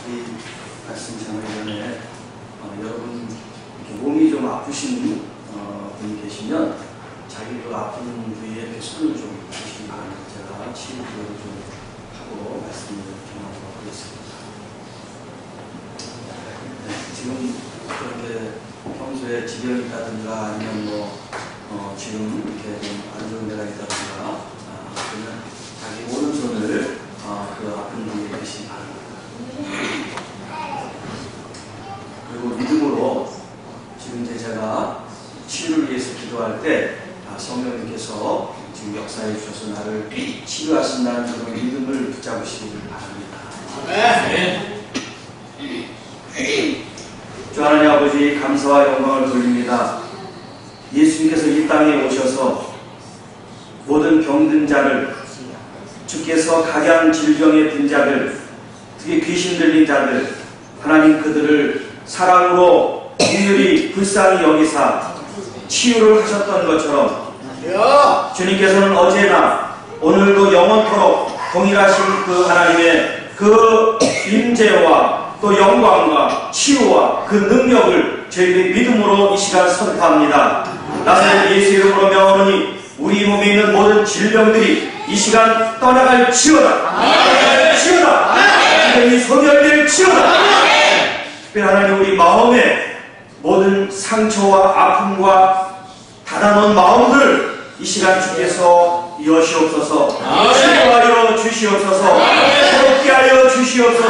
이 말씀 전하기 전에 여러분 이렇게 몸이 좀 아프신 분이 계시면 자기 그 아픈 부위에 이렇게 손을 좀 대시기 바랍니다. 제가 치료 기도를 좀 하고 말씀을 전하도록 하겠습니다. 지금 그렇게 평소에 지병이 있다든가 아니면 지금 이렇게 좀 안 좋은 데가 있다든가 그러면 자기 오른손을 그 아픈 부위에 대시기 바랍니다. 그리고 믿음으로 지금 이제 제가 치유를 위해서 기도할 때 성령님께서 지금 역사해 주셔서 나를 치유하신다는 그런 믿음을 붙잡으시기를 바랍니다. 주 하나님 아버지 감사와 영광을 돌립니다. 예수님께서 이 땅에 오셔서 모든 병든 자를 주께서 각양 질병에 든 자들 특히 귀신 들린 자들 하나님 그들을 사랑으로 긍휼히 불쌍히 여기사 치유를 하셨던 것처럼 주님께서는 어제나 오늘도 영원토록 동일하신 그 하나님의 그 임재와 또 영광과 치유와 그 능력을 저희들이 믿음으로 이 시간 선포합니다. 나사렛 예수 이름으로 명하노니 우리 몸에 있는 모든 질병들이 이 시간 떠나갈 치유다. 치유다. 질병이 소멸될 치유다. 특별히 하나님 우리 마음에 모든 상처와 아픔과 닫아놓은 마음들을 이 시간 주께서 여시옵소서, 치유하여 주시옵소서, 새롭게 하여 주시옵소서,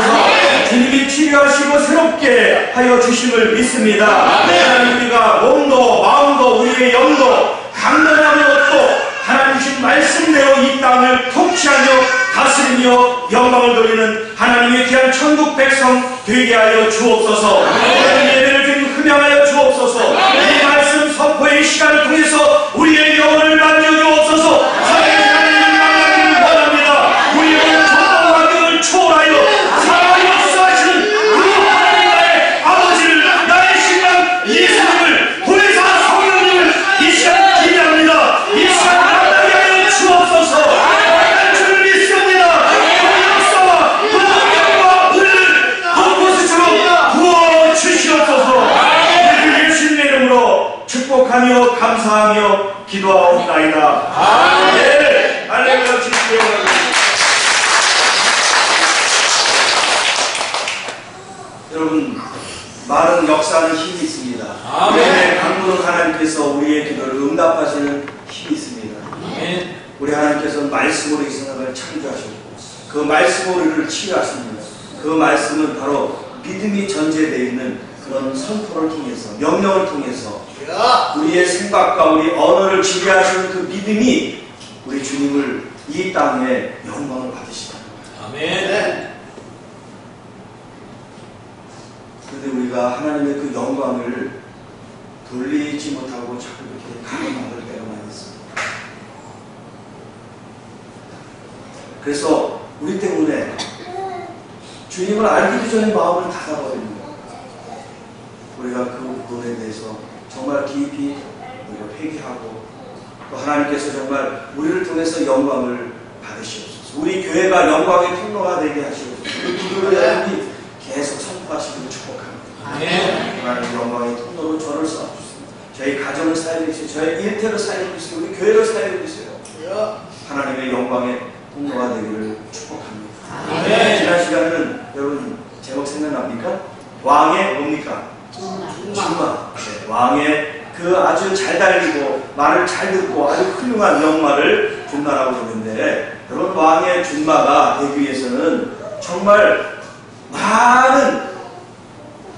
주님이 치료하시고 새롭게 하여 주심을 믿습니다. 하나님 우리가 몸도 마음도 우리의 영도 강건하며 또 하나님 주신 말씀대로 이 땅을 통치하며 다스리며 영광을 돌리는 하나님의 귀한 천국 백성 되게 하여 주옵소서. 하나님 예배를 좀 흠양하여 주옵소서. 이 말씀 선포의 시간을 통해서 우리의 영혼을 만져주옵소서. 하나님을 만나기를 원합니다. 우리의 영혼 정복 환경을 초월하여 사랑이 역사하시는 그 하나님 나의 아버지를 나의 신랑 예수님을 보혜사 성령님을 이 시간 기대합니다. 이 시간 만나게 하여 주옵소서. 축복하며 감사하며 기도하옵나이다. 아멘. 할렐루야. 주시옵소서. 여러분 말은 역사하는 힘이 있습니다. 아멘. 강물은 하나님께서 우리의 기도를 응답하시는 힘이 있습니다. 아멘. 우리 하나님께서는 말씀으로 이 세상을 창조하셨고 그 말씀으로 우리를 치유하십니다. 그 말씀은 바로 믿음이 전제되어 있는 그런 선포를 통해서 명령을 통해서 우리의 생각과 우리 언어를 지배하시는 그 믿음이 우리 주님을 이 땅에 영광을 받으시다. 아멘. 그런데 우리가 하나님의 그 영광을 돌리지 못하고 자꾸 이렇게 가로막을 때가 많이 있습니다. 그래서 우리 때문에 주님을 알기도 전에 마음을 닫아버립니다. 우리가 그 부분에 대해서 정말 깊이 우리가 회개하고 또 하나님께서 정말 우리를 통해서 영광을 받으시옵소서. 우리 교회가 영광의 통로가 되게 하시옵소서. 그 기도를 여러분이 계속 선포하시기를 축복합니다. 하나님 영광의 통로로 저를 쌓아주세요. 저희 가정을 살려주세요. 저희 일터를 살려주세요. 우리 교회를 살려주세요. 하나님의 영광의 통로가 되기를 축복합니다. 지난 시간에는 여러분 제목 생각납니까? 왕의 뭡니까? 준마. 네, 왕의 그 아주 잘 달리고 말을 잘 듣고 아주 훌륭한 영마를 준마라고 부르는데 여러분 왕의 준마가 되기 위해서는 정말 많은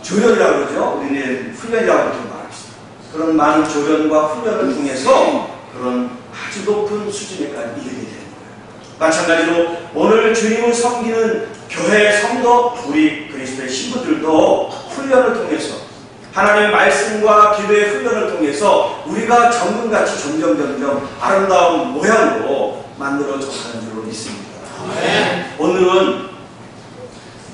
조련이라고 그러죠. 우리는 훈련이라고 이렇게 말합시다. 그런 많은 조련과 훈련을 통해서 그런 아주 높은 수준에까지 이르게 되는 거예요. 마찬가지로 오늘 주님을 섬기는 교회 성도 우리 그리스도의 신부들도 훈련을 통해서 하나님의 말씀과 기도의 훈련을 통해서 우리가 정금같이 점점 아름다운 모양으로 만들어져 가는 줄로 믿습니다. 오늘은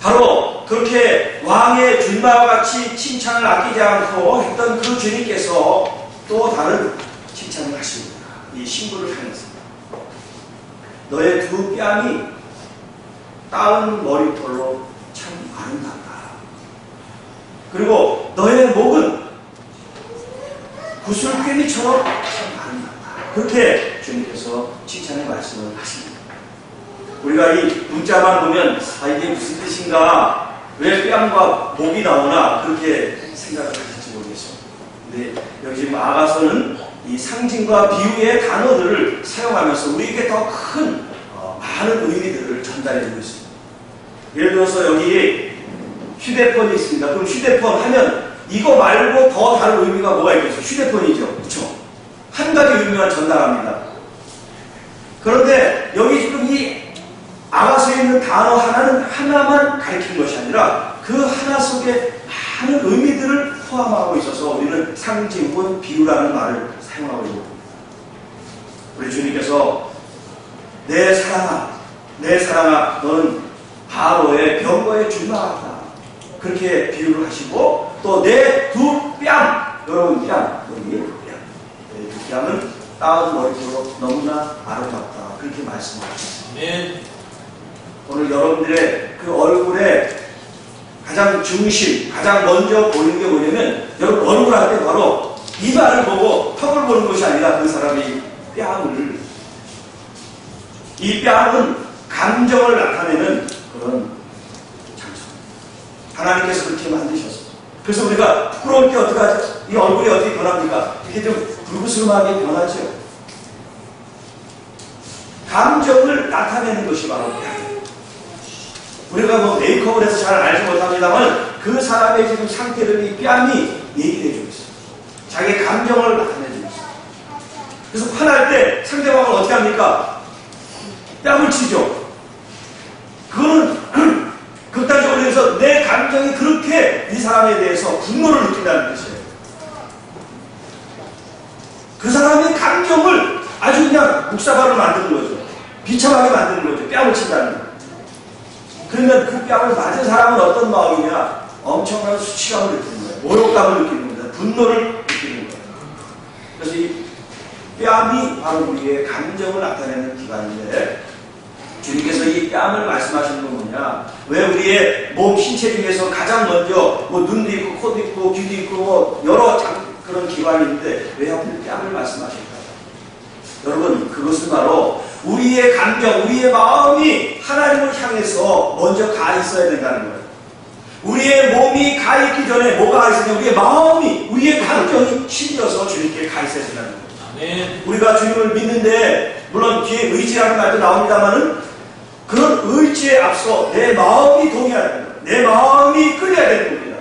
바로 그렇게 왕의 준마와 같이 칭찬을 아끼지 않고 했던 그 주님께서 또 다른 칭찬을 하십니다. 이 신부를 향해서 너의 두 뺨이 따은 머리털로 참 아름답다. 달팽이처럼 참 아름답다. 그렇게 주님께서 칭찬의 말씀을 하십니다. 우리가 이 문자만 보면 이게 무슨 뜻인가, 왜 뺨과 목이 나오나 그렇게 생각을 할지 모르겠어요. 근데 여기 지금 아가서는 이 상징과 비유의 단어들을 사용하면서 우리에게 더 큰 많은 의미들을 전달해주고 있습니다. 예를 들어서 여기 휴대폰이 있습니다. 그럼 휴대폰 하면 이거 말고 더 다른 의미가 뭐가 있겠어요? 휴대폰이죠. 그렇죠? 한 가지 의미만 전달합니다. 그런데 여기 지금 이 아가서에 있는 단어 하나만 가리키는 것이 아니라 그 하나 속에 많은 의미들을 포함하고 있어서 우리는 상징 혹은 비유라는 말을 사용하고 있는 겁니다. 우리 주님께서 내 사랑아 너는 바로의 병거에 준마하다. 그렇게 비유를 하시고 또 내 두 뺨, 여러분 뺨, 여기 내 두 뺨은 따은 머리로 너무나 아름답다. 그렇게 말씀하셨습니다. 네. 오늘 여러분들의 그 얼굴에 가장 중심, 가장 먼저 보이는 게 뭐냐면 여러분 얼굴 할 때 바로 이마를 보고 턱을 보는 것이 아니라 그 사람의 뺨을, 이 뺨은 감정을 나타내는 그런 장소. 하나님께서 그렇게 만드셨어요. 그래서 우리가 부끄러울 때 어떻게 하죠? 이 얼굴이 어떻게 변합니까? 이게 좀 불구스름하게 변하죠. 감정을 나타내는 것이 바로 뺨. 우리가 뭐 메이크업을 해서 잘 알지 못합니다만 그 사람의 지금 상태를 이 뺨이 얘기해주고 있어요. 자기의 감정을 나타내주고 있어요. 그래서 화날 때 상대방을 어떻게 합니까? 뺨을 치죠. 그거는 극단적으로 해서 내 감정이 그렇게 이 사람에 대해서 분노를 느낀다는 뜻이에요. 그 사람의 감정을 아주 그냥 묵사발로 만드는 거죠. 비참하게 만드는 거죠. 뺨을 친다는 거예요. 그러면 그 뺨을 맞은 사람은 어떤 마음이냐? 엄청난 수치감을 느끼는 거예요. 모욕감을 느끼는 겁니다. 분노를 느끼는 거예요. 그래서 이 뺨이 바로 우리의 감정을 나타내는 기관인데 주님께서 이 뺨을 말씀하시는 건 뭐냐? 왜 우리의 몸 신체 중에서 가장 먼저 뭐 눈도 있고 코도 있고 귀도 있고 뭐 여러 그런 기관이 있는데 왜 하필 뺨을 말씀하실까요? 여러분 그것은 바로 우리의 감정, 우리의 마음이 하나님을 향해서 먼저 가 있어야 된다는 거예요. 우리의 몸이 가 있기 전에 뭐가 가 있으냐? 우리의 마음이, 우리의 감정이 실려서 주님께 가 있어야 된다는 거예요. 아멘. 우리가 주님을 믿는데 물론 뒤에 의지라는 말도 나옵니다만은 그런 의지에 앞서 내 마음이 동의해야 됩니다. 내 마음이 끌려야 되는 겁니다.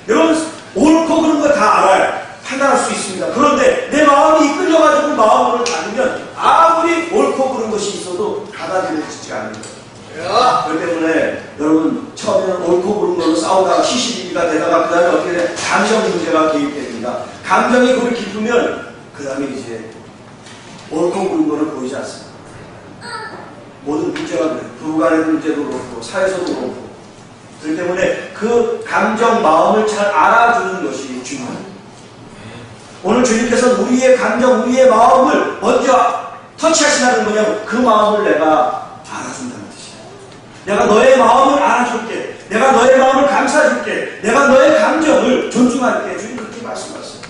여러분 옳고 그런 거 다 알아요. 판단할 수 있습니다. 그런데 내 마음이 이끌려가지고 마음을 닫으면 아무리 옳고 그런 것이 있어도 받아들여지지 않는 거예요. 그렇기 때문에 여러분 처음에는 옳고 그런 걸로 싸우다가 시시비비가 되다가 그 다음에 어떻게 돼? 감정 문제가 개입됩니다. 감정이 그걸 깊으면 그 다음에 이제 옳고 그런 거를 보이지 않습니다. 모든 문제가 그래요. 부부간의 문제도 그렇고 사회에서도 그렇고. 그렇기 때문에 그 감정 마음을 잘 알아주는 것이 중요합니다. 오늘 주님께서는 우리의 감정, 우리의 마음을 먼저 터치하시라는 뭐냐면 그 마음을 내가 알아준다는 뜻이에요. 내가 너의 마음을 알아줄게. 내가 너의 마음을 감싸줄게. 내가 너의 감정을 존중할게. 주님 그렇게 말씀하셨어요.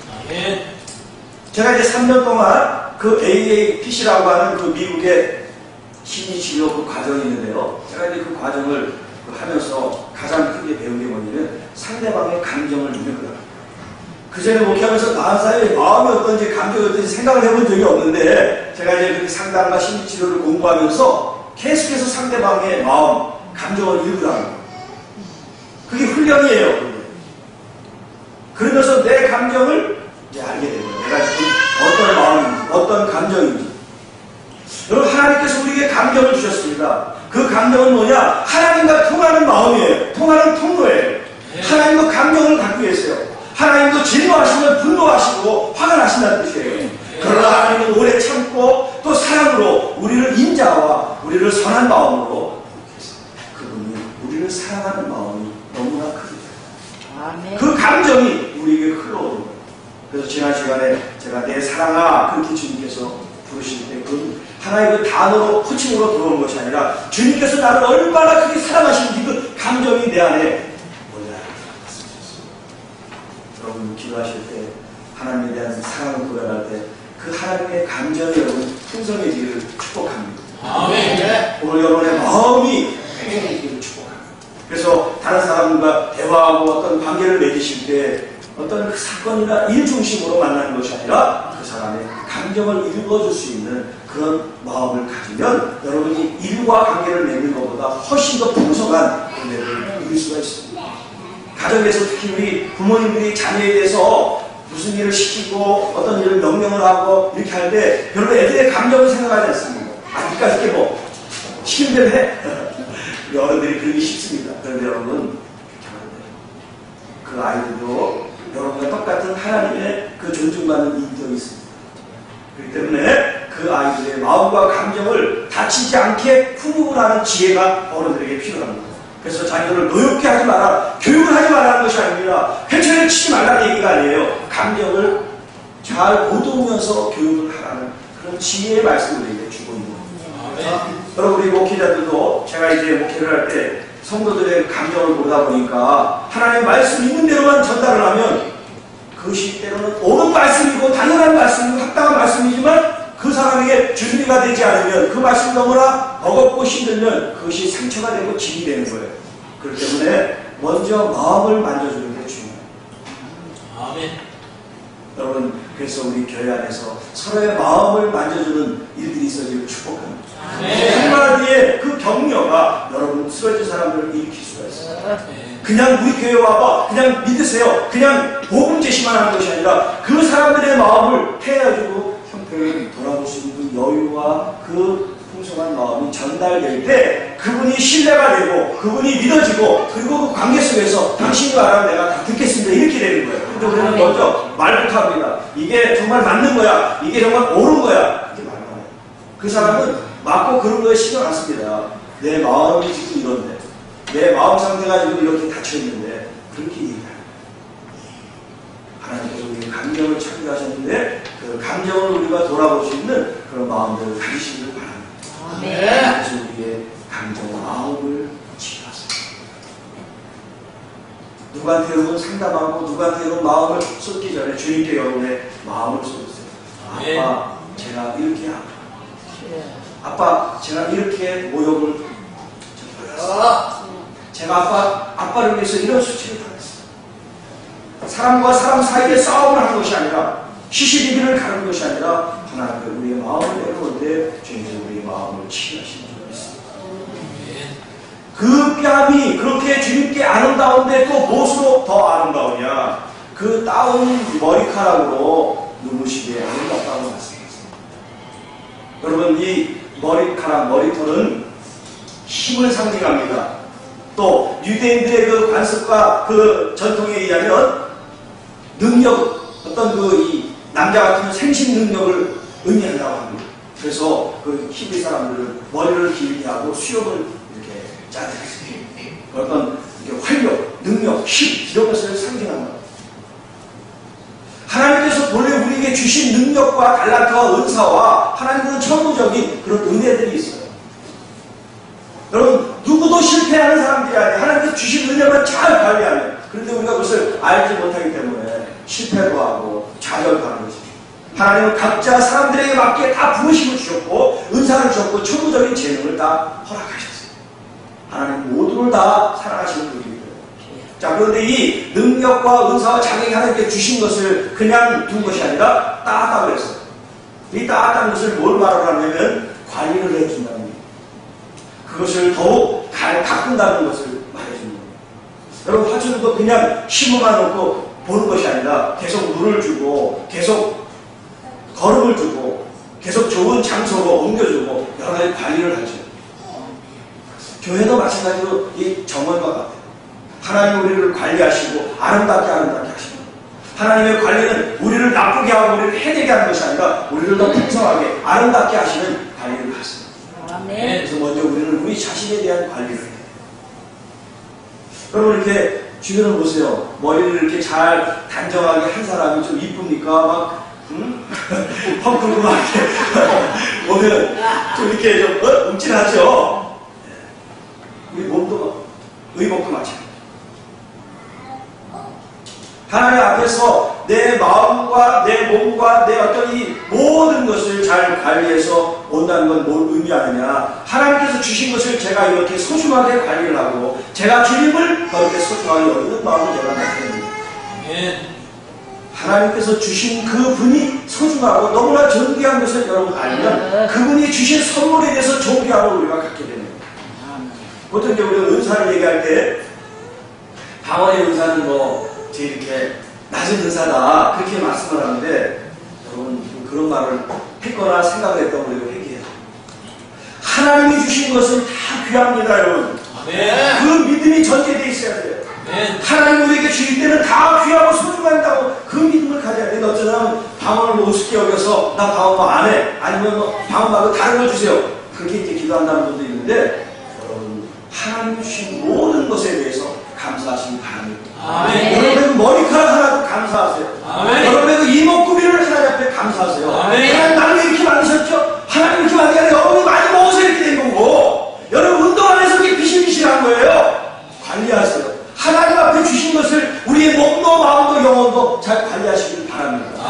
제가 이제 3년 동안 그 AAPC라고 하는 그 미국의 심리치료 그 과정이 있는데요. 제가 이제 그 과정을 하면서 가장 크게 배운 게 뭐냐면 상대방의 감정을 읽는 거예요. 그 전에 목회하면서 다른 사람의 마음이 어떤지 감정이 어떤지 생각을 해본 적이 없는데 제가 이제 그 상담과 심리치료를 공부하면서 계속해서 상대방의 마음, 감정을 읽으라는 거예요. 그게 훈련이에요. 그러면서 내 감정을 알게 되는 거예요. 내가 지금 어떤 마음인지, 어떤 감정인지. 여러분 하나님께서 우리에게 감정을 주셨습니다. 그 감정은 뭐냐? 하나님과 통하는 마음이에요. 통하는 통로예요. 하나님과 감정을 갖고 계세요. 하나님도 진노하시면 분노하시고 화가 나신다는 뜻이에요. 그러나 하나님은 오래 참고 또 사랑으로 우리를 인자와 우리를 선한 마음으로 그분이 우리를 사랑하는 마음이 너무나 크거든요. 그 감정이 우리에게 흘러오는 거예요. 그래서 지난 시간에 제가 내 사랑아 그렇게 주님께서 부르실 때 그 하나의 그 단어로 호칭으로 들어온 것이 아니라 주님께서 나를 얼마나 크게 사랑하시는지 그 감정이 내 안에 몰라요. 여러분 기도하실 때 하나님에 대한 사랑을 고백할 때 그 하나님의 감정이 여러분 풍성해지기를 축복합니다. 아멘. 오늘 여러분의 마음이 풍성해지기를 축복합니다. 그래서 다른 사람과 대화하고 어떤 관계를 맺으실 때 어떤 그 사건이나 일 중심으로 만나는 것이 아니라 그 사람의 감정을 읽어줄 수 있는 그런 마음을 가지면 여러분이 일과 관계를 맺는 것보다 훨씬 더 풍성한 은혜를 누릴 수가 있습니다. 가정에서 특히 우리 부모님들이 자녀에 대해서 무슨 일을 시키고 어떤 일을 명령을 하고 이렇게 할 때 별로 애들의 감정을 생각하지 않습니다. 니까 이렇게 뭐 시키는 대로 해. 우리 어른들이 그러기 쉽습니다. 그런데 여러분 그 아이들도 여러분과 똑같은 하나님의 그 존중받는 인격이 있습니다. 그렇기 때문에 그 아이들의 마음과 감정을 다치지 않게 훈육을 하는 지혜가 어른들에게 필요합니다. 그래서 자녀를 노엽게 하지 마라, 교육을 하지 말라는 것이 아니라 회초리를 치지 말라는 얘기가 아니에요. 감정을 잘 보듬으면서 교육을 하라는 그런 지혜의 말씀을 우리에게 주고 있는 겁니다. 여러분 우리 목회자들도 제가 이제 목회를 할 때 성도들의 감정을 보다 보니까 하나님의 말씀 있는 대로만 전달을 하면 그것이 때로는 옳은 말씀이고 당연한 말씀이고 합당한 말씀이지만 그 사람에게 준비가 되지 않으면 그 말씀이 너무나 버겁고 힘들면 그것이 상처가 되고 짐이 되는 거예요. 그렇기 때문에 먼저 마음을 만져주는 게 중요해요. 아멘. 여러분 그래서 우리 교회 안에서 서로의 마음을 만져주는 일들이 있어지길 축복합니다. 한마디의 그 격려가 여러분 쓰러진 사람들을 일으킬 수가 있어요. 그냥 우리 교회 와봐, 그냥 믿으세요, 그냥 복음 제시만 하는 것이 아니라 그 사람들의 마음을 헤아주고 형편을 돌아볼 수 있는 그 여유와 그 풍성한 마음이 전달될 때 그분이 신뢰가 되고 그분이 믿어지고 그리고 그 관계 속에서 당신이 말하면 내가 다 듣겠습니다 이렇게 되는 거예요. 근데 우리는 먼저 말부터 합니다. 이게 정말 맞는 거야, 이게 정말 옳은 거야, 이렇게 말을 해요. 그 사람은 맞고 그런 거에 신경 안 씁니다. 내 마음이 지금 이런데, 내 마음 상태가 지금 이렇게 닫혀있는데 그렇게 얘기해요. 하나님께서 우리의 감정을 찾게 하셨는데 그 감정을 우리가 돌아볼 수 있는 그런 마음들을 가지시길 바랍니다. 그래서 우리의 감정과 마음을 치유하세요. 누구한테 여러분 상담하고 누구한테 여러분 마음을 쏟기 전에 주님께 여러분의 마음을 쏟으세요. 아빠 제가 이렇게 아빠 제가 이렇게 모욕을 받았어요. 제가 아빠를 위해서 이런 수치를 당했어요. 사람과 사람 사이에 싸움을 하는 것이 아니라 시시비비를 가는 것이 아니라 하나님께 우리의 마음을 내려올 때 주님께서 우리의 마음을 치유하시는 줄 믿습니다. 그 뺨이 그렇게 주님께 아름다운데 또 무엇으로 더 아름다우냐? 그 따운 머리카락으로 누구시기에 아름답다고 말씀했습니다. 여러분 이 머리카락, 머리털은 힘을 상징합니다. 또 유대인들의 그 관습과 그 전통에 의하면 능력, 어떤 이 남자 같은 생식 능력을 의미한다고 합니다. 그래서 그 히브리 사람들은 머리를 길게 하고 수염을 이렇게 짜냈습니다. 어떤 활력, 능력, 힘 이런 것을 상징한다. 하나님께서 본래 우리에게 주신 능력과 달란트와 은사와 하나님은 천부적인 그런 은혜들이 있어요. 여러분 누구도 실패하는 사람들이 아니에요. 하나님께서 주신 능력을 잘 관리하면. 그런데 우리가 그것을 알지 못하기 때문에 실패도 하고 좌절도 하는 것입니다. 하나님은 각자 사람들에게 맞게 다 부르심을 주셨고 은사를 주셨고 천부적인 재능을 다 허락하셨어요. 하나님 모두를 다 사랑하시는 분입니다. 자, 그런데 이 능력과 은사와 자격이 하나님께 주신 것을 그냥 둔 것이 아니라 따았다고 했어요. 이 따았다는 것을 뭘 말하냐면 관리를 해준다는 겁니다. 그것을 더욱 가꾼다는 것을 말해주는 겁니다. 여러분 화초도 그냥 심어만 놓고 보는 것이 아니라 계속 물을 주고 계속 거름을 주고 계속 좋은 장소로 옮겨주고 여러 가지 관리를 하죠. 교회도 마찬가지로 이 정원과 같아요. 하나님 우리를 관리하시고 아름답게 하십니다. 하나님의 관리는 우리를 나쁘게 하고 우리를 해되게 하는 것이 아니라 우리를 더 풍성하게 아름답게 하시는 관리를 하십니다. 아멘. 그래서 먼저 우리는 우리 자신에 대한 관리를 해요. 여러분 이렇게 주변을 보세요. 머리를 이렇게 잘 단정하게 한 사람이 좀 이쁩니까? 막 펑크고 막 이렇게 보면 좀 이렇게 좀 움찔하죠. 우리 몸도 의복도 마찬가지예요. 하나님 앞에서 내 마음과 내 몸과 내 어떤 이 모든 것을 잘 관리해서 온다는 건 뭘 의미하느냐. 하나님께서 주신 것을 제가 이렇게 소중하게 관리를 하고 제가 주님을 그렇게 소중하게 여기는 마음을 제가 나타냅니다. 하나님께서 주신 그 분이 소중하고 너무나 존귀한 것을 여러분 알면 그분이 주신 선물에 대해서 존귀함을 우리가 갖게 됩니다. 보통 이제 우리가 은사를 얘기할 때 방언의 은사는 뭐 제 이렇게 낮은 은사다 그렇게 말씀을 하는데 여러분 그런 말을 했거나 생각을 했다고 우리가 회개해요. 하나님이 주신 것은 다 귀합니다, 여러분. 그 믿음이 전제되어 있어야 돼요. 하나님 우리에게 주실 때는 다 귀하고 소중한다고 그 믿음을 가져야 돼요. 어떤 사람은 방언을 우습게 여겨서 나 방언 안 해. 아니면 뭐 방언 말고 다른 걸 주세요. 그렇게 이제 기도한다는 분도 있는데 여러분 하나님 주신 모든 것에 대해서 감사하시기 바랍니다. 여러분 머리카락 하나도 감사하세요. 여러분 이목구비를 하나님 앞에 감사하세요. 하나님 나를 왜 이렇게 만드셨죠? 하나님 이렇게 만든 게 아니라 여러분이 많이 먹어서 이렇게 된 거고 여러분 운동 안 해서 이렇게 비실비실한 거예요. 관리하세요. 하나님 앞에 주신 것을 우리의 몸도 마음도 영혼도 잘 관리하시길 바랍니다.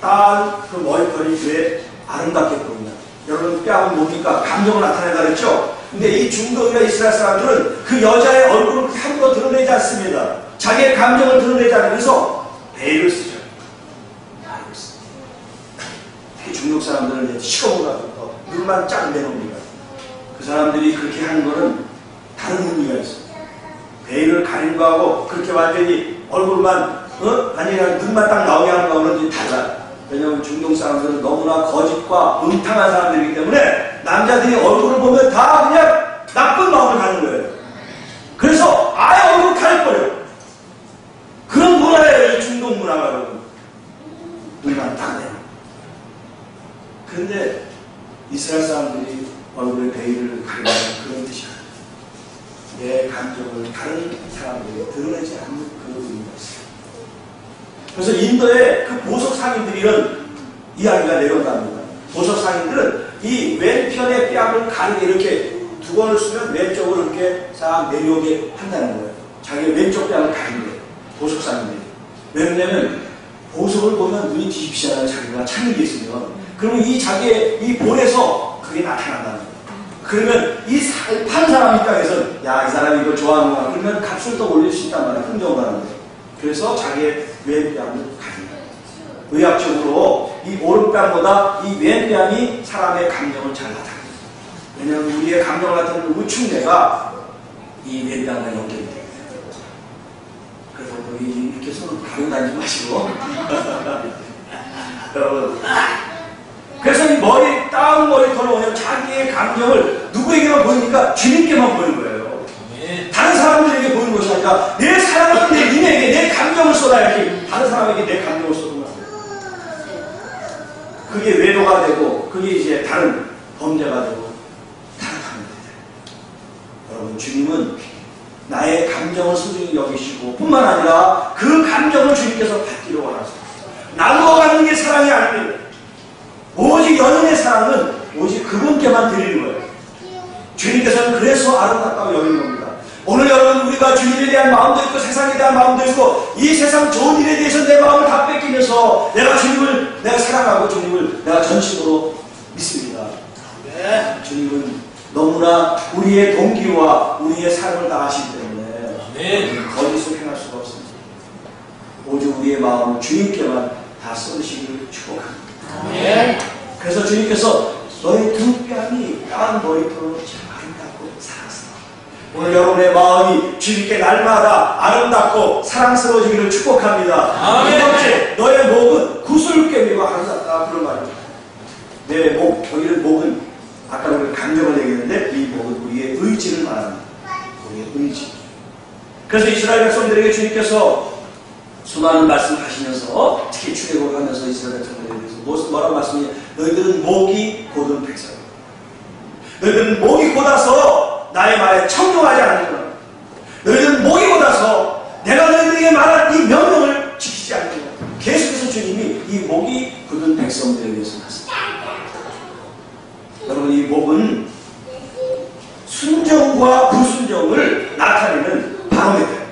딱 그 머리털이 왜 아름답게 보이냐. 여러분 뺨은 뭡니까? 감정을 나타낸다 그랬죠? 근데 이 중동이나 이스라엘 사람들은 그 여자의 얼굴을 함부로 드러내지 않습니다. 자기의 감정을 드러내지 않으면서 베일을 쓰죠. 특히 중동 사람들은 시커먼 눈만 쫙 내놓습니다. 그 사람들이 그렇게 하는 거는 다른 의미가 있어요. 베일을 가린 거하고 그렇게 완전히 얼굴만 아니라 눈만 딱 나오게 하는 거하고는 달라요. 왜냐하면 중동 사람들은 너무나 거짓과 음탕한 사람들이기 때문에 남자들이 얼굴을 보면 다 그냥 나쁜 마음을 갖는 거예요. 그래서 아예 얼굴을 가려버려요. 그런 문화예요, 이 중동 문화가 여러분. 눈만 딱 내요. 그런데 이스라엘 사람들이 얼굴에 베일을 가리는 그런 뜻이야. 내 감정을 다른 사람들이 드러내지 않는 그런 의미가 있어요. 그래서 인도의 그 보석 상인들이 이런 이야기가 내려온답니다. 보석 상인들은 이 왼편의 뺨을 가리게 이렇게 두 번을 쓰면 왼쪽으로 이렇게 싹 내려오게 한다는 거예요. 자기 왼쪽 뺨을 가리는 거예요. 보석 상인들이. 왜냐면 보석을 보면 눈이 뒤집히잖아요. 자기가 찾는 게 있으면. 그러면 이 자기의 이 볼에서 그게 나타난다는 거예요. 그러면 이 판 사람 입장에서는 야, 이 사람이 이걸 좋아하는구나. 그러면 값을 더 올릴 수 있단 말이에요. 흥정을 하는 거예요. 그래서 자기의 왼뺨을 가린다. 의학적으로 이 오른뺨보다 이 왼뺨이 사람의 감정을 잘 나타냅니다. 왜냐하면 우리의 감정을 나타내는 우측뇌가 이 왼뺨과 연결이 됩니다. 그래서 이렇게 손을 가리고 다니지 마시고 여러분 그래서 이 머리, 다운 머리털을 오면 자기의 감정을 누구에게만 보이니까 주님께만 보이는 거예요. 다른 사람들에게 보이는 것이 아니라 내 사랑하는 내 님에게 내 감정을 쏟아야지 다른 사람에게 내 감정을 쏟으면 안 돼요. 그게 외도가 되고 그게 이제 다른 범죄가 되고 타락하는 거예요. 여러분 주님은 나의 감정을 소중히 여기시고 뿐만 아니라 그 감정을 주님께서 받기를 원하세요. 나누어 갖는 게 사랑이 아닙니다. 오직 연인의 사랑은 오직 그분께만 드리는 거예요. 주님께서는 그래서 아름답다고 여기는 겁니다. 오늘 여러분 우리가 주님에 대한 마음도 있고 세상에 대한 마음도 있고 이 세상 좋은 일에 대해서 내 마음을 다 뺏기면서 내가 주님을 내가 사랑하고 주님을 내가 전심으로 믿습니다. 주님은 너무나 우리의 동기와 우리의 삶을 다 아시기 때문에 거짓을 행할 수가 없습니다. 오직 우리의 마음을 주님께만 다 쏟으시기를 축복합니다. 그래서 주님께서 너의 두 뺨이 까만 머리털로 참 아름답고 사랑스러워. 오늘 여러분의 마음이 주님께 날마다 아름답고 사랑스러워지기를 축복합니다. 두 번째, 너의 목은 구슬깨미와 아름답다. 그런 말입니다. 내 목, 여기는 목은 아까 우리가 감정을 얘기했는데 이 목은 우리의 의지를 말합니다. 우리의 의지. 그래서 이스라엘 백성들에게 주님께서 수많은 말씀하시면서 특히 출애굽을 하면서 이스라엘 백성들에 대해서 뭐라고 말씀이냐. 너희들은 목이 곧은 백성. 너희들은 목이 곧아서 나의 말에 청종하지 않는구나. 너희들은 목이 곧아서 내가 너희들에게 말한 이 명령을 지키지 않는구나. 계속해서 주님이 이 목이 굳은 백성들에 대해서 말씀합니다. 여러분 이 목은 순종과 불순종을 나타내는 바로메터예요.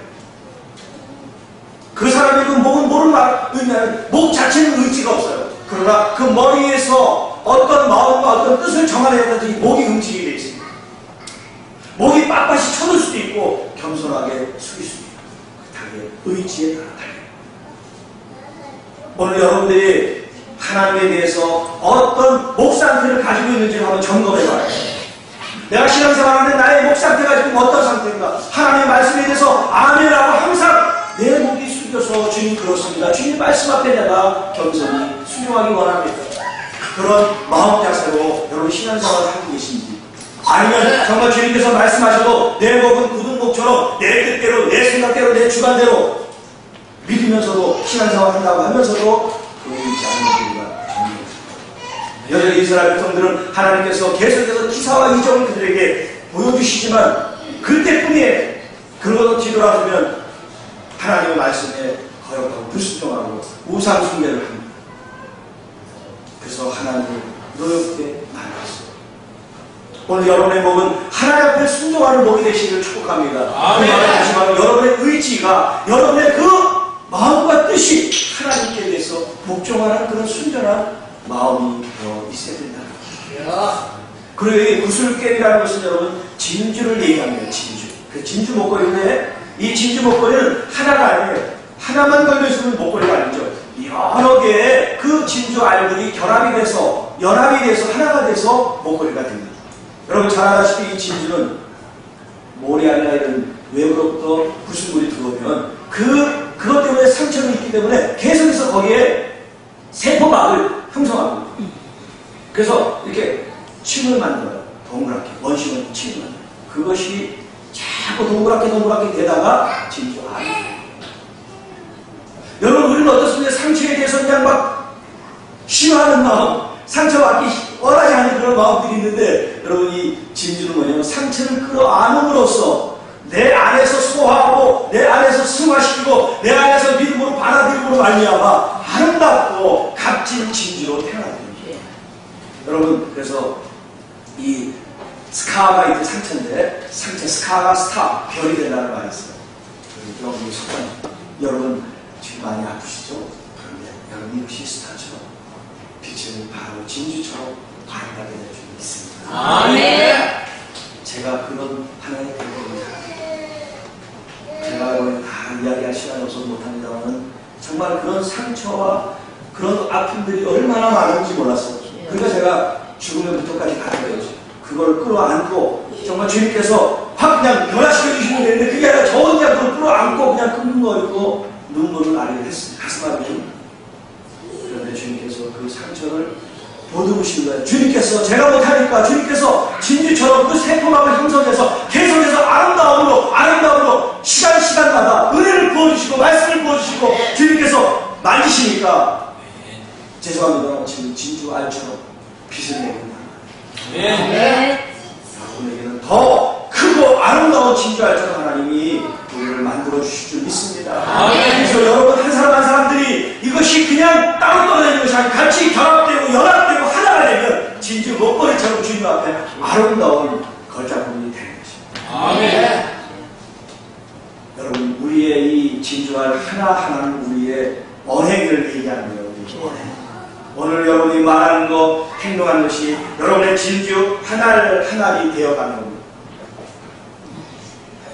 그 사람이 그 목은 뭐를 의미하는 목 자체는 의지가 없어요. 그러나 그 머리에서 어떤 마음과 어떤 뜻을 정하려야 하는지 목이 움직이게 되어 있습니다. 목이 빳빳이 쳐들 수도 있고 겸손하게 숙일 수도 있고 자기의 의지에 따라 달려요. 오늘 여러분들이 하나님에 대해서 어떤 목 상태를 가지고 있는지를 한번 점검해봐요. 내가 신앙생활하는데 나의 목 상태가 지금 어떤 상태인가? 하나님의 말씀에 대해서 아멘하고 항상 내 목이 숙여서 주님 그렇습니다. 주님 말씀 앞에 내가 겸손히 순종하기 원합니다. 그런 마음 자세로 여러분 신앙생활을 하고 계신지, 아니면 정말 주님께서 말씀하셔도 내 목은 굳은 목처럼 내 뜻대로 내 생각대로 내 주관대로 믿으면서도 신앙생활을 한다고 하면서도 그러지 않는 우리가 정리했습니다. 여전히 이스라엘 백성들은 하나님께서 계속해서 기사와 이적을 그들에게 보여주시지만 그때뿐이에요. 그러고도 뒤돌아서면 하나님의 말씀에 거역하고 불순종하고 우상 숭배를 합니다. 그래서 하나님을 노엽게 만났어요. 오늘 여러분의 목은 하나님 앞에 순종하는 목이 되시기를 축복합니다. 그 말을 다시 말하면 여러분의 의지가, 여러분의 그 마음과 뜻이 하나님께 대해서 복종하는 그런 순전한 마음이 되어 있어야 된다. 그리고 여기 구슬깨비라는 것은 여러분 진주를 얘기합니다. 진주. 그 진주 목걸이인데 이 진주 목걸이는 하나가 아니에요. 하나만 걸려있으면 목걸이가 아니죠. 여러 개의 그 진주 알들이 결합이 돼서, 연합이 돼서 하나가 돼서 목걸이가 됩니다. 여러분 잘 아다시피 이 진주는 모래 안이나 이런 외부로부터 구슬물이 들어오면 그것 때문에 상처가 있기 때문에 계속해서 거기에 세포막을 형성하고, 그래서 이렇게 층을 만들어요. 동그랗게 원심은 층을 만들어요. 그것이 자꾸 동그랗게 되다가 진주 알이 돼요. 여러분 우리는 어떻습니까? 상처에 대해서 그냥 막 싫어하는 마음, 상처받기 원하지 않는 그런 마음들이 있는데, 여러분 이 진주는 뭐냐면 상처를 끌어안음으로써 내 안에서 소화하고 내 안에서 승화시키고 내 안에서 믿음으로 받아들임으로 말미암아 아름답고 값진 진주로 태어납니다. 여러분 그래서 이 스카가 이렇게 상처인데, 상처 스카가 스타, 별이 된다는 말이 있어요. 여러분 속한 여러분 지금 많이 아프시죠? 그런데 여러분 이것이 스타처럼 빛을 바로 진주처럼 아름답게 될 줄 믿습니다. 아멘. 제가 그런 하나님의 백성입니다. 제가 이번에 다 이야기할 시간이 없어서 못합니다만 정말 그런 상처와 그런 아픔들이 얼마나 많은지 몰랐어요. 그러니까 제가 죽음의 부터까지 가게 되었어요. 그걸 끌어안고 정말 주님께서 확 그냥 변화시켜 주시면 되는데 그게 아니라 저 혼자 그걸 끌어안고 그냥 끙끙거리고 눈물을 나리게 했습니다. 가슴아프죠. 그런데 주님께서 그 상처를 보듬으신 거예요. 주님께서 제가 못하니까 주님께서 진주처럼 그 세포막을 형성해서 계속해서 아름다움으로 시간마다 은혜를 부어주시고 말씀을 부어주시고 주님께서 만지시니까 죄송합니다. 지금 진주 알처럼 빛을 내린다. 여러분에게는 더 크고 아름다운 진주 알처럼 하나님이 우리를 만들어주실 줄 믿습니다. 그래서 여러분 한 사람 한 사람들이 이것이 그냥 따로 떨어지는 것이 아니라 같이 결합되고 연합되고 하나가 되면 진주 목걸이처럼 주님 앞에 아름다운 걸작품이 되는 것입니다. 아멘. 여러분 우리의 이 진주알 하나하나는 우리의 언행을 얘기하는 거예요. 오늘 여러분이 말하는 거, 행동하는 것이 여러분의 진주 하나이 되어가는 겁니다.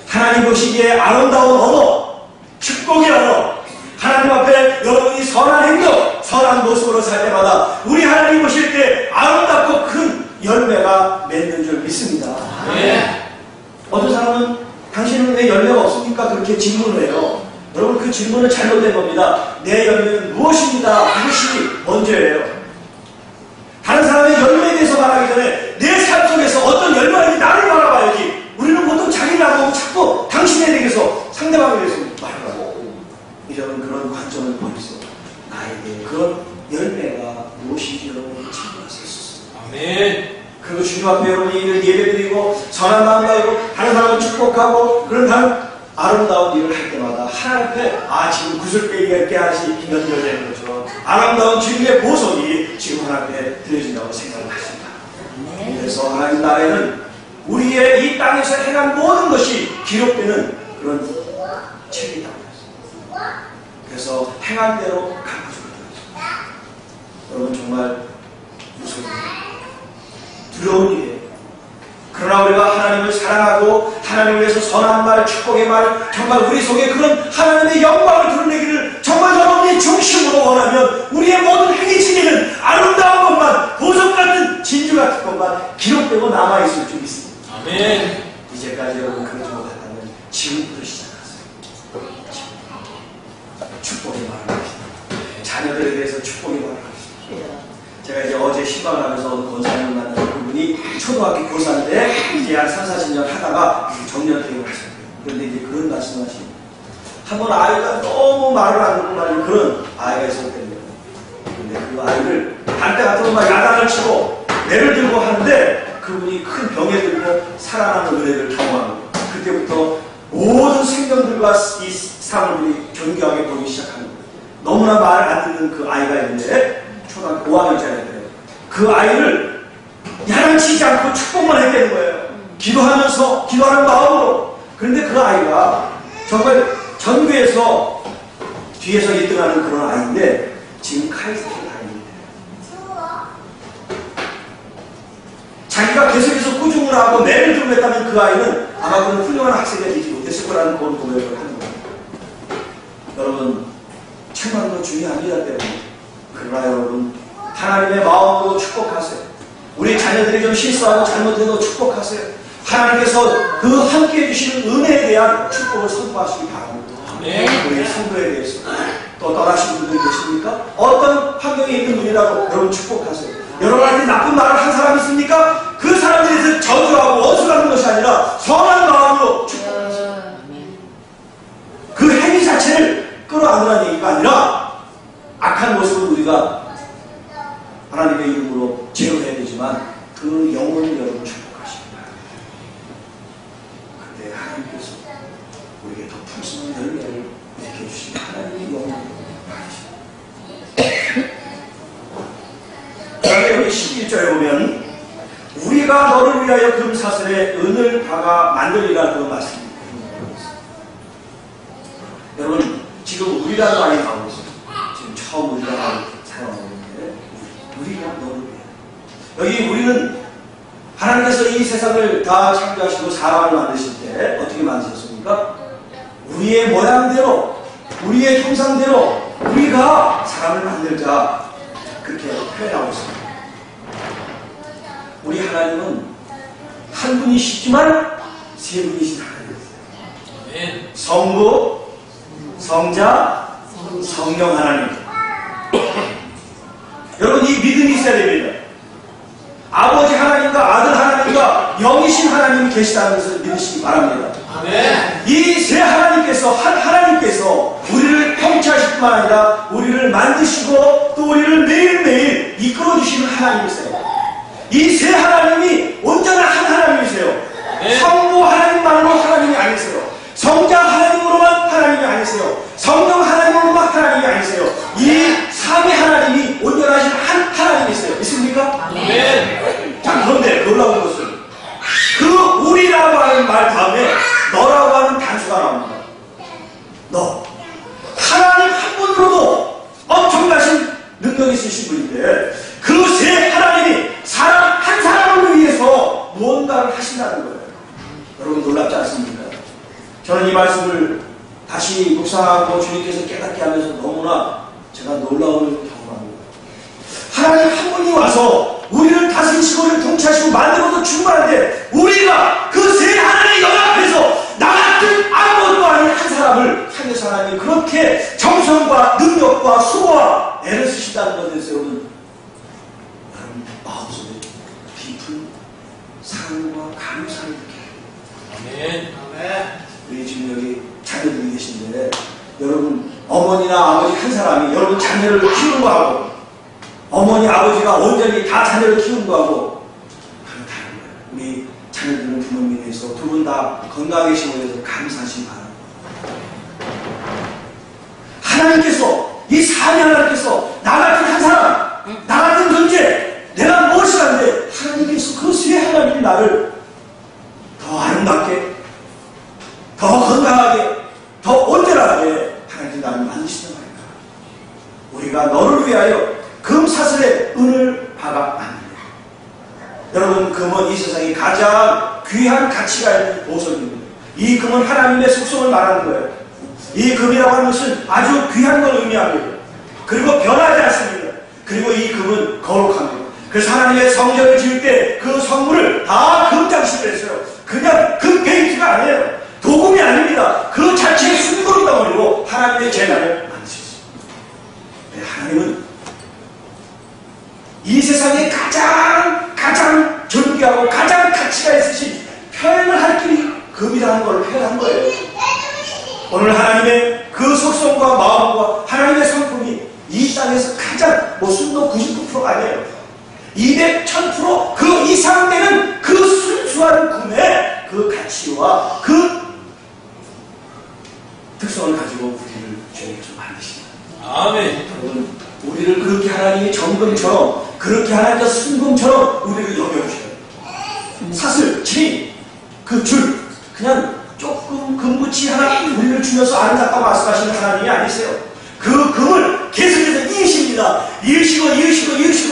하나님 보시기에 아름다운 언어, 축복의 언어, 하나님 앞에 여러분이 선한 행동, 선한 모습으로 살 때마다 우리 하나님 보실 때 아름답고 큰 열매가 맺는 줄 믿습니다. 네. 어떤 사람은 당신은 왜 열매가 없습니까? 그렇게 질문을 해요. 여러분 그 질문은 잘못된 겁니다. 내 열매는 무엇입니다. 이것이 먼저예요. 다른 사람의 열매에 대해서 말하기 전에 내 삶 속에서 어떤 열매가 있는지 나를 바라봐야지. 우리는 보통 자기를 나보고 자꾸 당신에 대해서 상대방에 대해서 말하고, 이런 그런 관점을 보면서 나에게 그런 열매가 무엇인지 여러분이 찾아갈 수 있었습니다. 아멘. 그리고 주님 앞에 여러분이 예배드리고 선한 마음 가지고 다른 사람을 축복하고 그런 다른 아름다운 일을 할 때마다 하나님 앞에 지금 구슬빼기가 깨알이 연결되는 것처럼 아름다운 주님의 보석이 지금 하나님 앞에 드려진다고 생각을 하십니다. 그래서 하나님 나라에는 우리의 이 땅에서 행한 모든 것이 기록되는 그런 책이라고 했습니다. 그래서 행한 행한 대로 갚아주거든요. 여러분 정말 무서운 두려운 일이에요. 그러나 우리가 하나님을 사랑하고 하나님을 위해서 선한 말, 축복의 말, 정말 우리 속에 그런 하나님의 영광을 드러내기를 정말 여러분이 중심으로 원하면 우리의 모든 행위 지니는 아름다운 것만, 보석 같은 진주 같은 것만 기록되고 남아있을 줄 믿습니다. 아멘. 이제까지 여러분 그러지 못했다면 지금부터 시작하세요. 축복의 말을 하십니다. 자녀들에 대해서 축복의 말을 하십니다. 제가 이제 어제 희망하면서 권사님을 만난 그분이 초등학교 고3인데 이제 한 30-40년 하다가 정년퇴임을 하셨어요. 그런데 이제 그런 말씀하십니다. 한번 아이가 너무 말을 안 듣고 말하는 그런 아이가 있었거든요. 근데 그 아이를 한때 같은 막 야단을 치고 매를 들고 하는데 그분이 큰 병에 들고 살아나는 은혜를 경험하는 거예요. 그때부터 모든 생명들과 이 사람들이 존경하게 보기 시작하는 거예요. 너무나 말을 안 듣는 그 아이가 있는데 초등학교 5학년짜리인데요. 그 아이를 야단치지 않고 축복만 했다는 거예요. 기도하는 마음으로. 그런데 그 아이가 정말 전교에서 뒤에서 1등하는 그런 아이인데 지금 카이스트를 다니는데 자기가 계속해서 꾸중을 하고 매를 들고 했다면 그 아이는 아마 그런 훌륭한 학생이 되지 못했을 거라는 그런 고백을 하는 거예요. 여러분 책망도 중요합니다 때문에. 그러나 여러분 하나님의 마음으로 축복하세요. 우리 자녀들이 좀 실수하고 잘못해도 축복하세요. 하나님께서 그 함께 해주시는 은혜에 대한 축복을 선포하시기 바랍니다. 우리 성도에 대해서 또 떠나신 분들이 계십니까? 어떤 환경에 있는 분이라도 여러분 축복하세요. 여러분한테 나쁜 말을 한 사람이 있습니까? 그 사람들에 대해서 저주하고 어수라는 것이 아니라 선한 마음으로 축복하세요. 그 행위 자체를 끌어안으라는 얘기가 아니라 악한 모습을 우리가 하나님의 이름으로 제어해야 되지만 그 영혼을 여러분 축복하십니다. 그때 하나님께서 우리에게 더 풍성한 열매를 맺게 주시면 하나님의 영혼을 받으십니다. 그다음에 여기 11절에 보면 우리가 너를 위하여 금사슬에 은을 박아 만들리라 그 말씀입니다. 여러분 지금 우리라는 말이 나오고 있어요. 지금 처음 우리라는 말을 사용하고 있는데 우리가 너를 위하여. 여기 우리는 하나님께서 이 세상을 다 창조하시고 사람을 만드실 때 어떻게 만드셨습니까? 우리의 모양대로 우리의 형상대로 우리가 사람을 만들자 그렇게 표현하고 있습니다. 우리 하나님은 한 분이시지만 세 분이신 하나님이세요. 성부, 성자, 성령 하나님. 여러분 이 믿음이 있어야 됩니다. 아버지 하나님과 아들 하나님과 영이신 하나님이 계시다는 것을 믿으시기 바랍니다. 이 세 하나님께서 한 하나님께서 우리를 통치하실 뿐만 아니라 우리를 만드시고 또 우리를 매일매일 이끌어주시는 하나님이세요. 이 세 하나님이 온전한 한 하나님이세요. 성부 하나님만으로 하나님이 아니세요. 성자 하나님으로만 하나님이 아니세요. 성령 하나님으로만 하나님이 아니세요. 이 삼위 하나님이 온전하신 한 하나님이세요. 있습니까? 자, 그런데 놀라운 것은 그 우리라고 하는 말 다음에 너라고 하는 단수가 나옵니다. 너. 하나님 한 분으로도 엄청나신 능력이 있으신 분인데 그 세 하나님이 사람 한 사람을 위해서 무언가를 하신다는 거예요. 여러분 놀랍지 않습니까? 저는 이 말씀을 다시 묵상하고 주님께서 깨닫게 하면서 너무나 제가 놀라움을 경험합니다. 하나님 한 분이 와서 우리를 다스리시고 우리를 통치하시고 만들어도 충분한데 우리가 그 세 하나님의 연합해서 나 같은 아무것도 아닌 한 사람을 향해서 하나님이 그렇게 정성과 능력과 수고와 애를 쓰신다는 것에 대해서 여러분 마음속에 깊은 사랑과 감사를 느껴요. 우리 지금 여기 자녀들이 계신데 여러분 어머니나 아버지 한 사람이 여러분 자녀를 키우는 거하고 어머니 아버지가 온전히 다 자녀를 키우는 거하고 다른 거예요. 우리 자녀들은 부모님에 대해서 두 분 다 건강하게 계시고 해서 감사하시기 바랍니다. 하나님께서 이 삼위 하나님께서 나 같은 한 사람 나 같은 존재 내가 무엇이란데 하나님께서 그 세 하나님이 나를 더 아름답게 더 건강하게 더 온전하게 하나님이 나를 만드시는 말입니다. 세상에 가장 귀한 가치가 있는 보석입니다. 이 금은 하나님의 속성을 말하는 거예요. 이 금이라고 하는 것은 아주 귀한 걸 의미합니다. 그리고 변하지 않습니다. 그리고 이 금은 거룩합니다. 그래서 하나님의 성전을 지을 때 그 성물을 다 금장식을 했어요. 그냥 금 페인트가 아니에요. 도금이 아닙니다. 그 자체의 순금을 덩어리로 하나님의 제단을 만드셨어요. 네, 하나님은 이 세상에 가장 존귀하고 가장 가치가 있으신 표현을 할 길이 금이라는 걸 표현한 거예요. 오늘 하나님의 그 속성과 마음과 하나님의 성품이 이 땅에서 가장 순도 99%가 아니에요. 200, 1000% 그 이상 되는 그 순수한 금의 그 가치와 그 특성을 가지고 우리를 주님께서 만드십니다. 아멘. 여러분, 우리를 그렇게 하나님이 정금처럼, 그렇게 하나님께서 순금처럼 우리를 여겨주셔요. 사슬, 진, 그 줄, 그냥 조금 금붙이 하나 우리를 주면서 아름답다고 말씀하시는 하나님이 아니세요. 그 금을 계속해서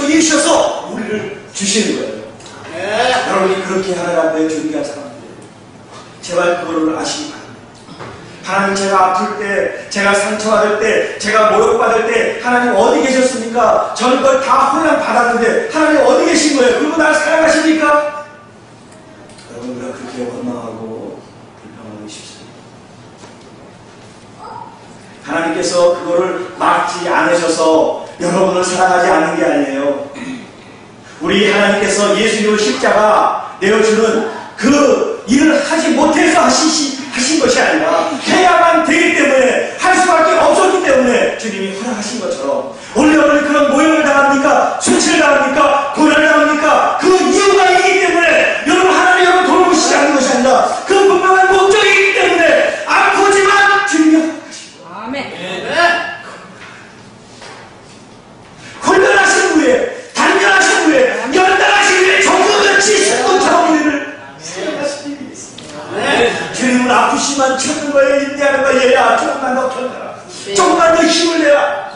이으셔서 우리를 주시는 거예요. 네. 여러분이 그렇게 하나님 앞에 존귀한 사람들이에요. 제발 그거를 아시기 바랍니다. 하나님, 제가 아플 때, 제가 상처받을 때, 제가 모욕받을 때 하나님 어디 계셨습니까? 저는 그걸 다 혼란 받았는데 하나님 어디 계신 거예요? 그리고 나를 사랑하십니까? 여러분, 우리가 그렇게 원망하고 불평하기 쉽습니다. 하나님께서 그거를 막지 않으셔서 여러분을 사랑하지 않는 게 아니에요. 우리 하나님께서 예수님을 십자가 내어주는 그 일을 하지 못해서 하신 것이 아니라 해야만 되기 때문에, 할 수밖에 없었기 때문에 주님이 허락하신 것처럼 오늘 여러분이 그런 모욕을 당합니까? 수치를 당합니까? 고난을 당합니까? 그 이유가 있기 때문에 여러분 하나님 여러분 돌보시지 않는 것이 아니라 그 분명한 목적이기 때문에 아프지만 주님이 허락하신 거예요. 아멘. 훈련하신 후에, 단련하신 후에, 연단하신 후에 정금같이 신분처럼 우리를 사랑하신 일이 있습니다. 주님은 아프시만 찾는 거예요. 인내하는 거예요. 얘야, 조금만 더 견뎌라. 조금만 더 힘을 내라.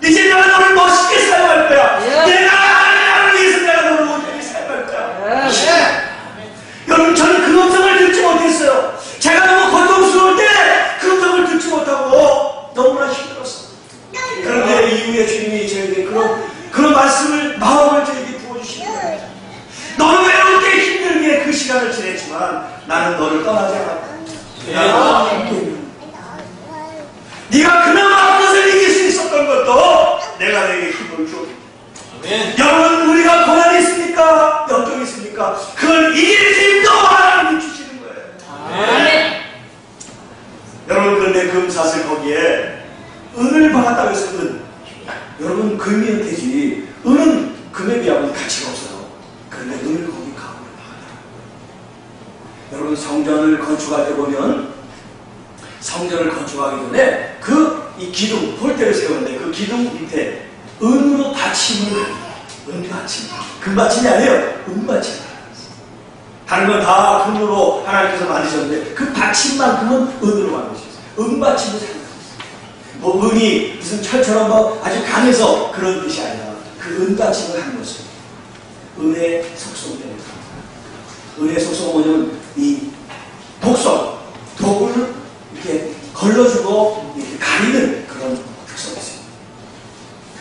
이제 내가 너를 멋있게 사용할 거야. 내가 위해서 내가 너를 온전히 사용할 거야. 여러분, 저는 그 음성을 듣지 못했어요. 제가 너무 고통스러울 때 그 음성을 듣지 못하고 너무나 힘들었어요. 그런데 이후에 주님이 저에게 그런 말씀을, 마음을 저에게 부어주시는 거예요. 너는 외로울 때 힘들게 그 시간을 지냈지만 나는 너를 떠나지 않았다. 네가 그나마 그것을 이길 수 있었던 것도 내가 내게 힘을 줘. 여러분, 우리가 고난이 있습니까? 역경이 있습니까? 그걸 이길 힘도 하나님이 주시는 거예요. 여러분, 그런데 금사슬 거기에 은을 박았다고 해서 여러분, 금이면 되지. 은은 금에 비하면 가치가 없어요. 그런데 은을 거기 가운데 박았다. 여러분, 성전을 건축할 때 보면 성전을 건축하기 전에 이 기둥, 홀대를 세우는데 그 기둥 밑에 은으로 받침을, 은받침, 금받침이 아니에요. 은받침. 다른 건 다 금으로 하나님께서 만드셨는데 그 받침만큼은 은으로 만드셨어요. 은받침을 사용하셨어요. 뭐 은이 무슨 철처럼 아주 강해서 그런 뜻이 아니라 그 은받침을 한 것은 은의 속성이에요. 은의 속성은 뭐냐면 이 독성, 독을 이렇게 걸러주고 이렇게 가리는 그런 특성이 있습니다.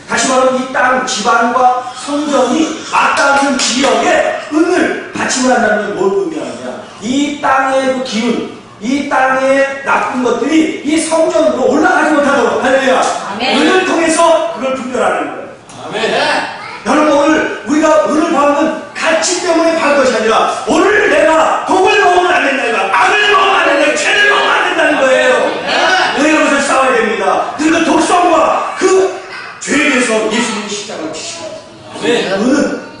다시 말하면 이 땅, 지방과 성전이 맞닿는 지역에 은을 받침을 한다는 건 뭘 의미하느냐? 이 땅의 그 기운, 이 땅의 나쁜 것들이 이 성전으로 올라가지 못하도록, 할렐루야, 은을 통해서 그걸 분별하는 거예요. 아멘. 여러분, 오늘 우리가 은을 받는 가치 때문에 받은 것이 아니라 오늘 내가 독을 먹으면 안 된다, 악을 먹으면 안 된다, 죄를 먹으면 안 된다는 거예요. 은의 것을 싸워야 됩니다. 그리고 그 독성과 그 죄에 대해서 예수님이 십자가를 지시고,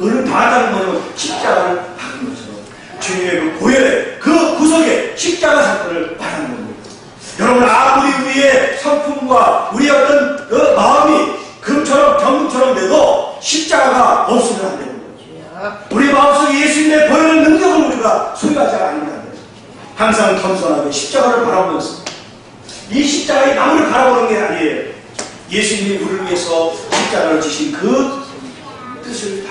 은을 받았다는 것은 십자가를 받은 것처럼 주님의 그 고열의 그 구속의 십자가 사건을 받은 겁니다. 여러분, 아무리 우리의 성품과 우리의 어떤 그 마음이 금처럼 경금처럼 돼도 십자가가 없으면 안 되는 거예요. 우리 마음속에 예수님의 보혈의 능력을 우리가 소유하지 않으면 안 돼요. 항상 겸손하게 십자가를 바라보면서, 이 십자가의 나무를 바라보는 게 아니에요. 예수님이 우리를 위해서 십자가를 지신 그 뜻을 다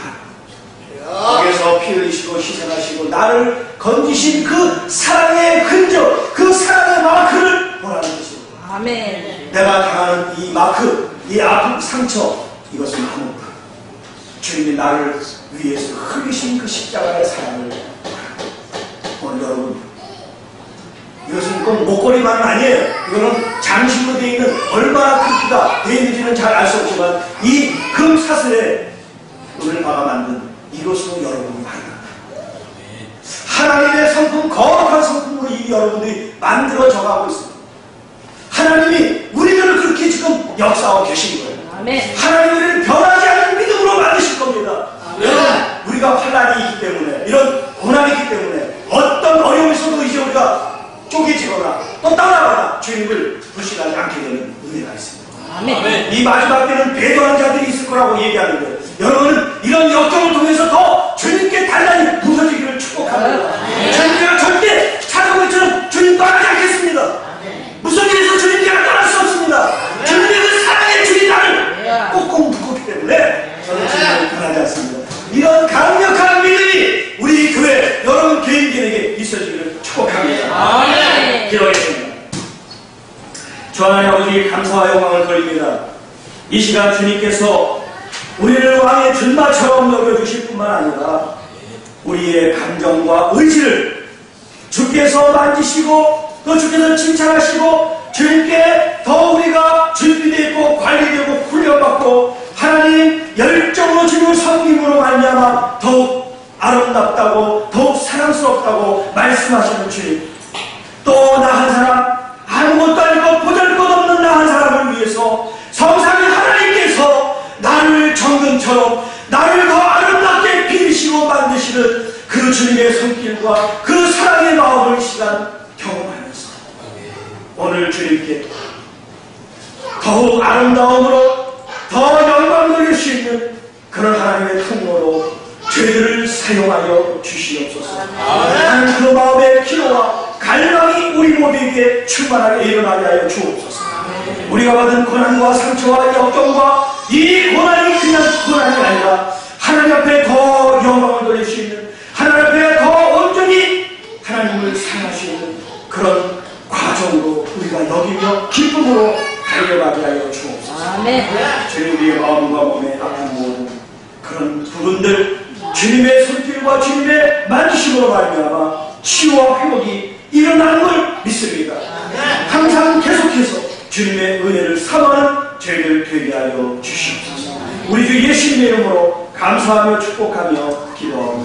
거기에서 피 흘리시고 희생하시고 나를 건지신 그 사랑의 흔적, 그 사랑의 마크를 보라는 것입니다. 아멘. 내가 당하는 이 마크, 이 아픔, 상처, 이것은 아무것도 주님이 나를 위해서 흘리신 그 십자가의 사랑을 오늘 여러분, 이것은 꼭 목걸이만은 아니에요. 이거는 장식으로 되어 있는, 얼마나 크기가 되어 있는지는 잘 알 수 없지만 이 금 사슬에 은을 박아 만든 이것으로 여러분이 만납니다. 하나님의 성품, 거룩한 성품으로 이 여러분들이 만들어져 가고 있습니다. 하나님이 우리들을 그렇게 지금 역사하고 계신 거예요. 아멘. 하나님 우리를 변하지 않는 믿음으로 만드실 겁니다. 여러분, 우리가 환난이 있기 때문에, 이런 고난이 있기 때문에 어떤 어려움이 있어도 이제 우리가 쪼개지거나 또 따라가거나 주님을 불신하지 않게 되는 은혜가 있습니다. 아멘. 이 마지막 때는 배도한 자들이 있을 거라고 얘기하는데, 여러분은 이런 역경을 통해서 더 주님께 단단히 부서지기를 축복합니다. 주님께가 절대 찾아오고 있처럼 주님 떠나지 않겠습니다. 무슨 일에서 주님께가 떠날 수 없습니다. 주님의 그 사랑의 줄이 나를 꼭꼭 묶었기 때문에 저는 주님을 변하지 않습니다. 이런 강력한 믿음이 우리 교회 여러분 개인에게 있어지기를 축복합니다. 아멘. 기도하겠습니다. 주 하나님 아버지, 감사와 영광을 드립니다. 이 시간 주님께서 우리를 왕의 준마처럼 여겨주실 뿐만 아니라 우리의 감정과 의지를 주께서 만지시고 또 주께서 칭찬하시고 주님께 더 우리가 준비되고 관리되고 훈련받고 하나님 열정으로 주님을 섬김으로 말미암아 더욱 아름답다고 더욱 사랑스럽다고 말씀하시는 주님, 또 나 한 사람, 아무것도 아니고 보잘것없는 나 한 사람을 위해서 성삼위 하나님께서 나를 정금처럼 나를 더 아름답게 빚으시고 만드시는 그 주님의 손길과 그 사랑의 마음을 이 시간 경험하면서 오늘 주님께 더욱 아름다움으로 더 영광 돌릴 수 있는 그런 하나님의 통로로 죄들을 사용하여 주시옵소서. 하나님, 그 마음의 기도와 갈망이 우리 모두에게 충만하게 일어나게 하여 주옵소서. 우리가 받은 고난과 상처와 역경과 이 고난이 그냥 고난이 아니라 하나님 앞에 더 영광을 돌릴 수 있는, 하나님 앞에 더 온전히 하나님을 사랑할 수 있는 그런 과정으로 우리가 여기며 기쁨으로 달려가게 하여 주옵소서. 아멘. 주님, 우리의 마음과 몸에 아픈 모든 그런 부분들 주님의 손길과 주님의 만지심으로 말미암아 치유와 회복이 일어나는 걸 믿습니다. 항상 계속해서 주님의 은혜를 사모하는 저희들 되게 하여 주시옵소서. 우리 주 예수님의 이름으로 감사하며 축복하며 기도하옵니다.